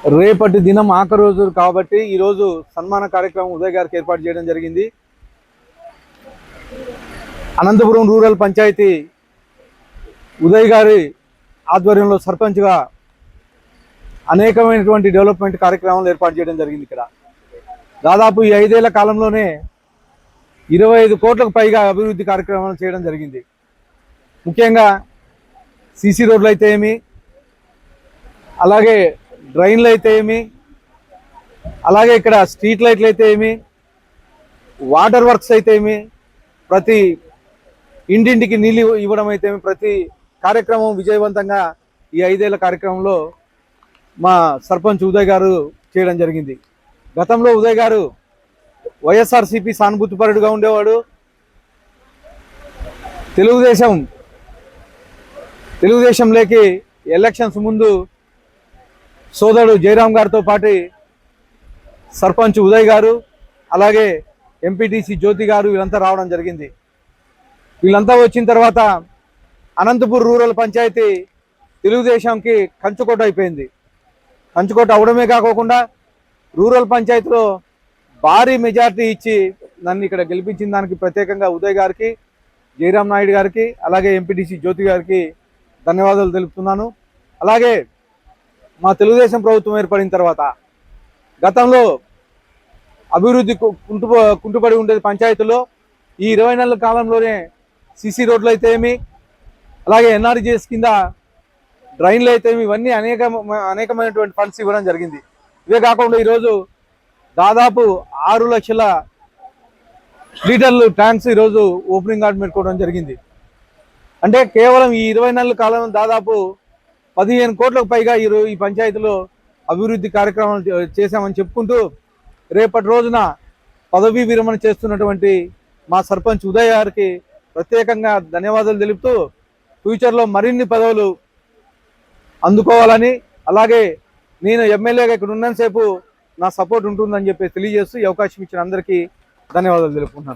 రేపటి దినం ఆఖరి రోజు కాబట్టి ఈరోజు సన్మాన కార్యక్రమం ఉదయ్ గారికి ఏర్పాటు చేయడం జరిగింది. అనంతపురం రూరల్ పంచాయతీ ఉదయ్ గారి ఆధ్వర్యంలో సర్పంచ్గా అనేకమైనటువంటి డెవలప్మెంట్ కార్యక్రమాలు ఏర్పాటు చేయడం జరిగింది. ఇక్కడ దాదాపు ఈ 5 ఏళ్ల కాలంలోనే 25 కోట్లకు పైగా అభివృద్ధి కార్యక్రమాలు చేయడం జరిగింది. ముఖ్యంగా సీసీ రోడ్లు అయితే ఏమి, అలాగే డ్రైన్లు అయితే ఏమి, అలాగే ఇక్కడ స్ట్రీట్ లైట్లు అయితే ఏమి, వాటర్ వర్క్స్ అయితే ఏమి, ప్రతి ఇంటింటికి నీళ్ళు ఇవ్వడం అయితే ఏమి, ప్రతి కార్యక్రమం విజయవంతంగా ఈ 5 ఏళ్ల కార్యక్రమంలో మా సర్పంచ్ ఉదయ్ గారు చేయడం జరిగింది. గతంలో ఉదయ్ గారు వైఎస్ఆర్సీపీ సానుభూతిపరుడుగా ఉండేవాడు. తెలుగుదేశంలోకి ఎలక్షన్స్ ముందు సోదరుడు జయరాం గారితో పాటు సర్పంచ్ ఉదయ్ గారు, అలాగే ఎంపీటీసీ జ్యోతి గారు వీళ్ళంతా రావడం జరిగింది. వీళ్ళంతా వచ్చిన తర్వాత అనంతపూర్ రూరల్ పంచాయతీ తెలుగుదేశంకి కంచుకోట అయిపోయింది. కంచుకోట అవడమే కాకుండా రూరల్ పంచాయతీలో భారీ మెజార్టీ ఇచ్చి నన్ను ఇక్కడ గెలిపించిన దానికి ప్రత్యేకంగా ఉదయ్ గారికి, జయరాం నాయుడు గారికి, అలాగే ఎంపీటీసీ జ్యోతి గారికి ధన్యవాదాలు తెలుపుతున్నాను. అలాగే మా తెలుగుదేశం ప్రభుత్వం ఏర్పడిన తర్వాత గతంలో అభివృద్ధి కుంటుపడి ఉండేది పంచాయతీలో. ఈ 20 నెలల కాలంలోనే సీసీ రోడ్లు అయితే ఏమి, అలాగే ఎన్ఆర్జీఎస్ కింద డ్రైన్లు అయితే ఏమి, ఇవన్నీ అనేకమైనటువంటి ఫండ్స్ ఇవ్వడం జరిగింది. ఇవే కాకుండా ఈరోజు దాదాపు 6 లక్షల లీటర్లు ట్యాంక్స్ ఈరోజు ఓపెనింగ్ గార్డ్ పెట్టుకోవడం జరిగింది. అంటే కేవలం ఈ 20 నెలల కాలం దాదాపు 15 కోట్లకు పైగా ఈ పంచాయతీలో అభివృద్ధి కార్యక్రమాలు చేశామని చెప్పుకుంటూ, రేపటి రోజున పదవీ విరమణ చేస్తున్నటువంటి మా సర్పంచ్ ఉదయ్ గారికి ప్రత్యేకంగా ధన్యవాదాలు తెలుపుతూ, ఫ్యూచర్లో మరిన్ని పదవులు అందుకోవాలని, అలాగే నేను ఎమ్మెల్యేగా ఇక్కడ ఉన్నంతసేపు నా సపోర్ట్ ఉంటుందని చెప్పి తెలియజేస్తూ ఈ అవకాశం ఇచ్చిన అందరికీ ధన్యవాదాలు తెలుపుకుంటున్నాను.